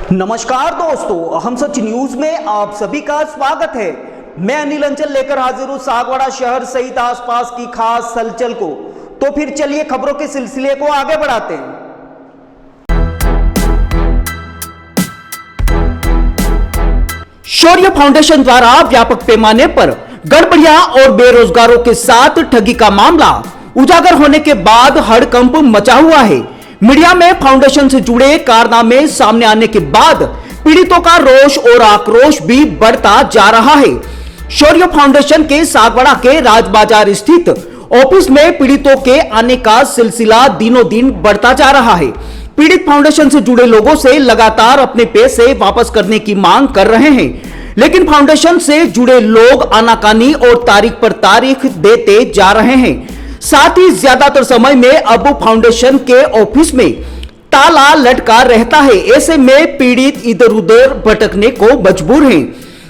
नमस्कार दोस्तों, हम सच न्यूज में आप सभी का स्वागत है। मैं अनिल अंचल लेकर हाजिर हूं सागवाड़ा शहर सहित आसपास की खास हलचल को। तो फिर चलिए खबरों के सिलसिले को आगे बढ़ाते हैं। शौर्य फाउंडेशन द्वारा व्यापक पैमाने पर गड़बड़ियां और बेरोजगारों के साथ ठगी का मामला उजागर होने के बाद हड़कंप मचा हुआ है। मीडिया में फाउंडेशन से जुड़े कारनामे सामने आने के बाद पीड़ितों का रोष और आक्रोश भी बढ़ता जा रहा है। शौर्य फाउंडेशन के सागवाड़ा के राजबाजार स्थित ऑफिस में पीड़ितों के आने का सिलसिला दिनों दिन बढ़ता जा रहा है। पीड़ित फाउंडेशन से जुड़े लोगों से लगातार अपने पैसे वापस करने की मांग कर रहे हैं, लेकिन फाउंडेशन से जुड़े लोग आनाकानी और तारीख पर तारीख देते जा रहे हैं। साथ ही ज्यादातर समय में अब फाउंडेशन के ऑफिस में ताला लटका रहता है। ऐसे में पीड़ित इधर उधर भटकने को मजबूर हैं।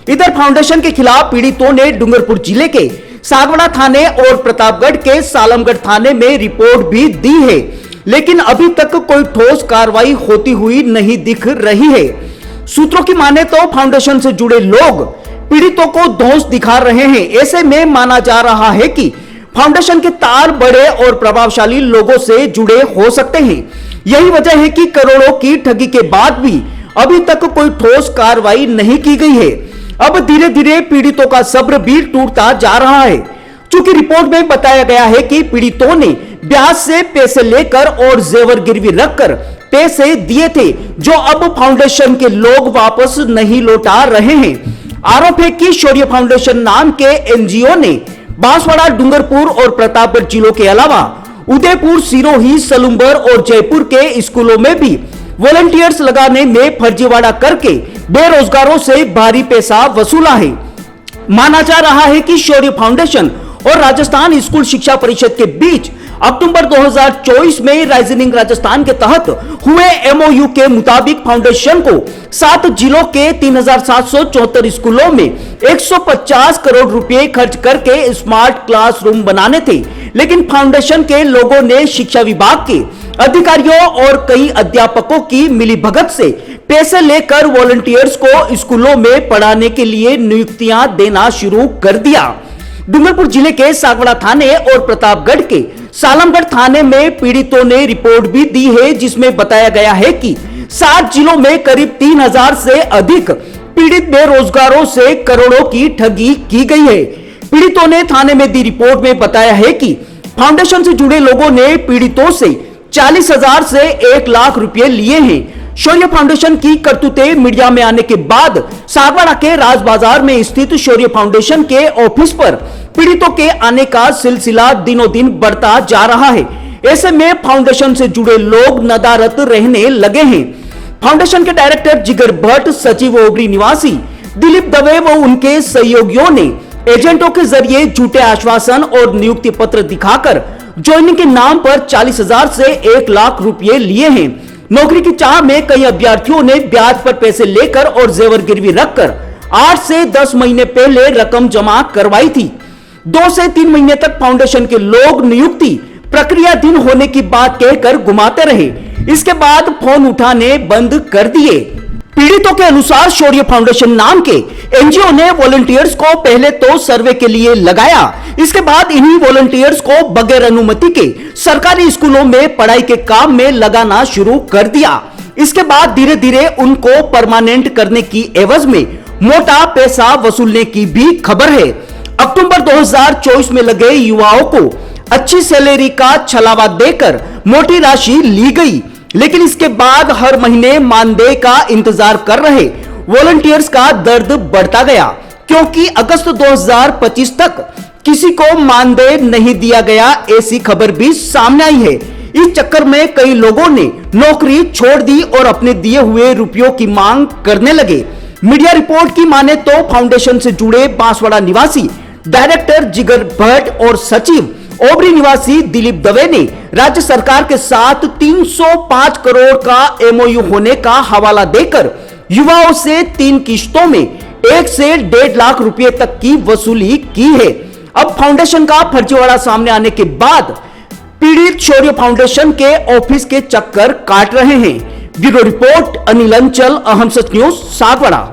इधर फाउंडेशन के खिलाफ पीड़ितों ने डूंगरपुर जिले के सागवाड़ा थाने और प्रतापगढ़ के सालमगढ़ थाने में रिपोर्ट भी दी है, लेकिन अभी तक कोई ठोस कार्रवाई होती हुई नहीं दिख रही है। सूत्रों की माने तो फाउंडेशन से जुड़े लोग पीड़ितों को दोष दिखा रहे हैं। ऐसे में माना जा रहा है कि फाउंडेशन के तार बड़े और प्रभावशाली लोगों से जुड़े हो सकते हैं। यही वजह है कि करोड़ों की ठगी के बाद भी अभी तक कोई ठोस कार्रवाई नहीं की गई है। अब धीरे धीरे पीड़ितों का सब्र भी टूटता जा रहा है। चूंकि रिपोर्ट में बताया गया है कि पीड़ितों ने ब्याज से पैसे लेकर और जेवर गिरवी रखकर पैसे दिए थे, जो अब फाउंडेशन के लोग वापस नहीं लौटा रहे हैं। आरोप है कि शौर्य फाउंडेशन नाम के एनजीओ ने बांसवाड़ा, डूंगरपुर और प्रतापगढ़ जिलों के अलावा उदयपुर, सिरोही, सलूंबर और जयपुर के स्कूलों में भी वॉलंटियर्स लगाने में फर्जीवाड़ा करके बेरोजगारों से भारी पैसा वसूला है। माना जा रहा है कि शौर्य फाउंडेशन और राजस्थान स्कूल शिक्षा परिषद के बीच अक्टूबर 2024 में राइजनिंग राजस्थान के तहत हुए एमओयू के मुताबिक फाउंडेशन को 7 जिलों के 3774 स्कूलों में 150 करोड़ रुपए खर्च करके स्मार्ट क्लासरूम बनाने थे, लेकिन फाउंडेशन के लोगों ने शिक्षा विभाग के अधिकारियों और कई अध्यापकों की मिलीभगत से पैसे लेकर वॉलंटियर्स को स्कूलों में पढ़ाने के लिए नियुक्तियां देना शुरू कर दिया। डूंगरपुर जिले के सागवाड़ा थाने और प्रतापगढ़ के सालमगढ़ थाने में पीड़ितों ने रिपोर्ट भी दी है, जिसमें बताया गया है कि 7 जिलों में करीब 3000 से अधिक पीड़ित बेरोजगारों से करोड़ों की ठगी की गई है। पीड़ितों ने थाने में दी रिपोर्ट में बताया है कि फाउंडेशन से जुड़े लोगों ने पीड़ितों से 40,000 से 1 लाख रुपए लिए हैं। शौर्य फाउंडेशन की करतूतें मीडिया में आने के बाद सागवाड़ा के राजबाजार में स्थित शौर्य फाउंडेशन के ऑफिस पर पीड़ितों के आने का सिलसिला दिनों दिन बढ़ता जा रहा है। ऐसे में फाउंडेशन से जुड़े लोग नदारद रहने लगे हैं। फाउंडेशन के डायरेक्टर जिगर भट्ट, सचिव ओबरी निवासी दिलीप दवे व उनके सहयोगियों ने एजेंटों के जरिए झूठे आश्वासन और नियुक्ति पत्र दिखाकर ज्वाइनिंग के नाम पर 40,000 से 1 लाख रुपए लिए हैं। नौकरी की चाह में कई अभ्यर्थियों ने ब्याज पर पैसे लेकर और जेवर गिरवी रखकर 8 से 10 महीने पहले रकम जमा करवाई थी। 2 से 3 महीने तक फाउंडेशन के लोग नियुक्ति प्रक्रियाधीन होने की बात कहकर घुमाते रहे। इसके बाद फोन उठाने बंद कर दिए। पीड़ितों के अनुसार शौर्य फाउंडेशन नाम के एनजीओ ने वॉलंटियर्स को पहले तो सर्वे के लिए लगाया, इसके बाद इन्हीं वॉलंटियर्स को बगैर अनुमति के सरकारी स्कूलों में पढ़ाई के काम में लगाना शुरू कर दिया। इसके बाद धीरे धीरे उनको परमानेंट करने की एवज में मोटा पैसा वसूलने की भी खबर है। अक्टूबर 2024 में लगे युवाओं को अच्छी सैलरी का छलावा देकर मोटी राशि ली गई, लेकिन इसके बाद हर महीने मानदेय का इंतजार कर रहे वॉलंटियर्स का दर्द बढ़ता गया, क्योंकि अगस्त 2025 तक किसी को मानदेय नहीं दिया गया, ऐसी खबर भी सामने आई है। इस चक्कर में कई लोगों ने नौकरी छोड़ दी और अपने दिए हुए रुपयों की मांग करने लगे। मीडिया रिपोर्ट की माने तो फाउंडेशन से जुड़े बांसवाड़ा निवासी डायरेक्टर जिगर भट्ट और सचिव ओबरी निवासी दिलीप दवे ने राज्य सरकार के साथ 305 करोड़ का एमओयू होने का हवाला देकर युवाओं से 3 किश्तों में 1 से 1.5 लाख रुपए तक की वसूली की है। अब फाउंडेशन का फर्जीवाड़ा सामने आने के बाद पीड़ित शौर्य फाउंडेशन के ऑफिस के चक्कर काट रहे हैं। ब्यूरो रिपोर्ट अनिल अंचल, अहम सच न्यूज, सागवाड़ा।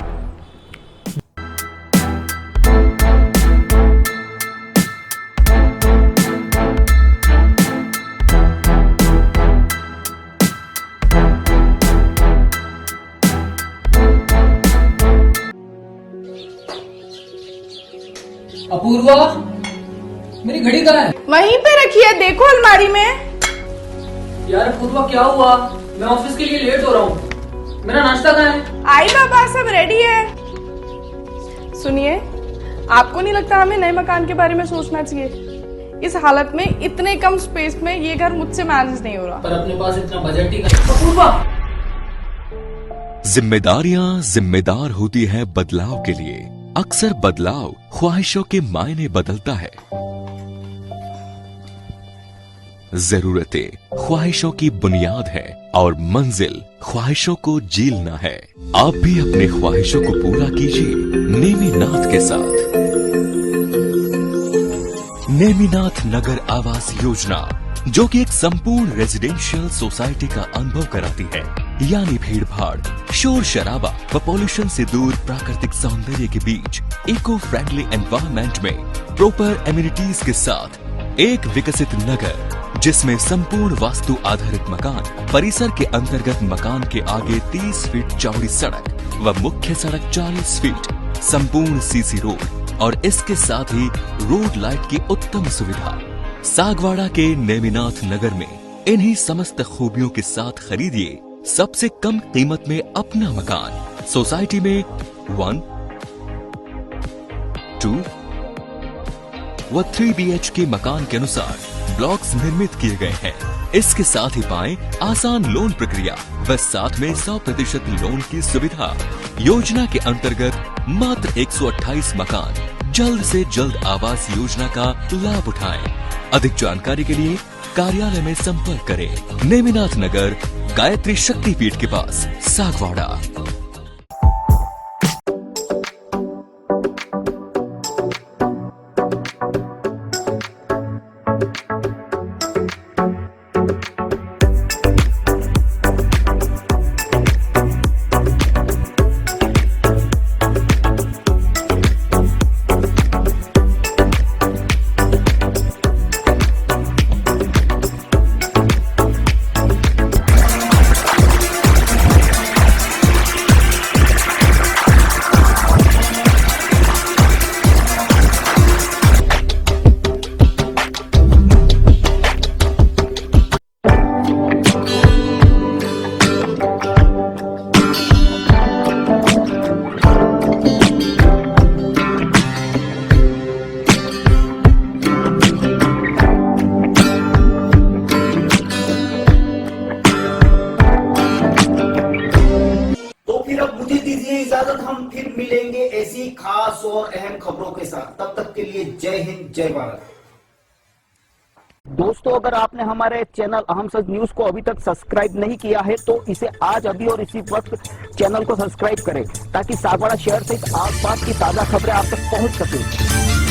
अपूर्वा, मेरी घड़ी कहाँ है? वहीं पे रखी है, देखो अलमारी में। यार अपूर्वा, क्या हुआ? मैं ऑफिस के लिए लेट हो रहा हूँ। मेरा नाश्ता कहाँ है? आई बाबा, सब रेडी है। सुनिए, आपको नहीं लगता हमें नए मकान के बारे में सोचना चाहिए? इस हालत में इतने कम स्पेस में ये घर मुझसे मैनेज नहीं हो रहा। पर अपने पास इतना बजट ही नहीं। अपूर्वा, जिम्मेदारियां जिम्मेदार होती है बदलाव के लिए। अक्सर बदलाव ख्वाहिशों के मायने बदलता है। जरूरतें ख्वाहिशों की बुनियाद है और मंजिल ख्वाहिशों को जीलना है। आप भी अपने ख्वाहिशों को पूरा कीजिए नेमीनाथ के साथ। नेमीनाथ नगर आवास योजना, जो कि एक संपूर्ण रेजिडेंशियल सोसाइटी का अनुभव कराती है, यानी भीड़ भाड़, शोर शराबा व पॉल्यूशन से दूर प्राकृतिक सौंदर्य के बीच इको फ्रेंडली एनवायरनमेंट में प्रॉपर एमिनिटीज के साथ एक विकसित नगर, जिसमें संपूर्ण वास्तु आधारित मकान, परिसर के अंतर्गत मकान के आगे 30 फीट चौड़ी सड़क व मुख्य सड़क 40 फीट, संपूर्ण सीसी रोड और इसके साथ ही रोड लाइट की उत्तम सुविधा। सागवाड़ा के नेमीनाथ नगर में इन्हीं समस्त खूबियों के साथ खरीदिए सबसे कम कीमत में अपना मकान। सोसाइटी में 1, 2 व 3 BHK मकान के अनुसार ब्लॉक्स निर्मित किए गए हैं। इसके साथ ही पाएं आसान लोन प्रक्रिया व साथ में 100% लोन की सुविधा। योजना के अंतर्गत मात्र 128 मकान जल्द से जल्द आवास योजना का लाभ उठाएं। अधिक जानकारी के लिए कार्यालय में संपर्क करें। नेमीनाथ नगर, गायत्री शक्तिपीठ के पास, सागवाड़ा। इजाजत, हम फिर मिलेंगे ऐसी खास और अहम खबरों के साथ। तब तक के लिए जय हिंद, जय भारत। दोस्तों, अगर आपने हमारे चैनल अहम सच न्यूज को अभी तक सब्सक्राइब नहीं किया है तो इसे आज अभी और इसी वक्त चैनल को सब्सक्राइब करें, ताकि सागवाड़ा शहर सहित आसपास की ताजा खबरें आप तक पहुंच सके।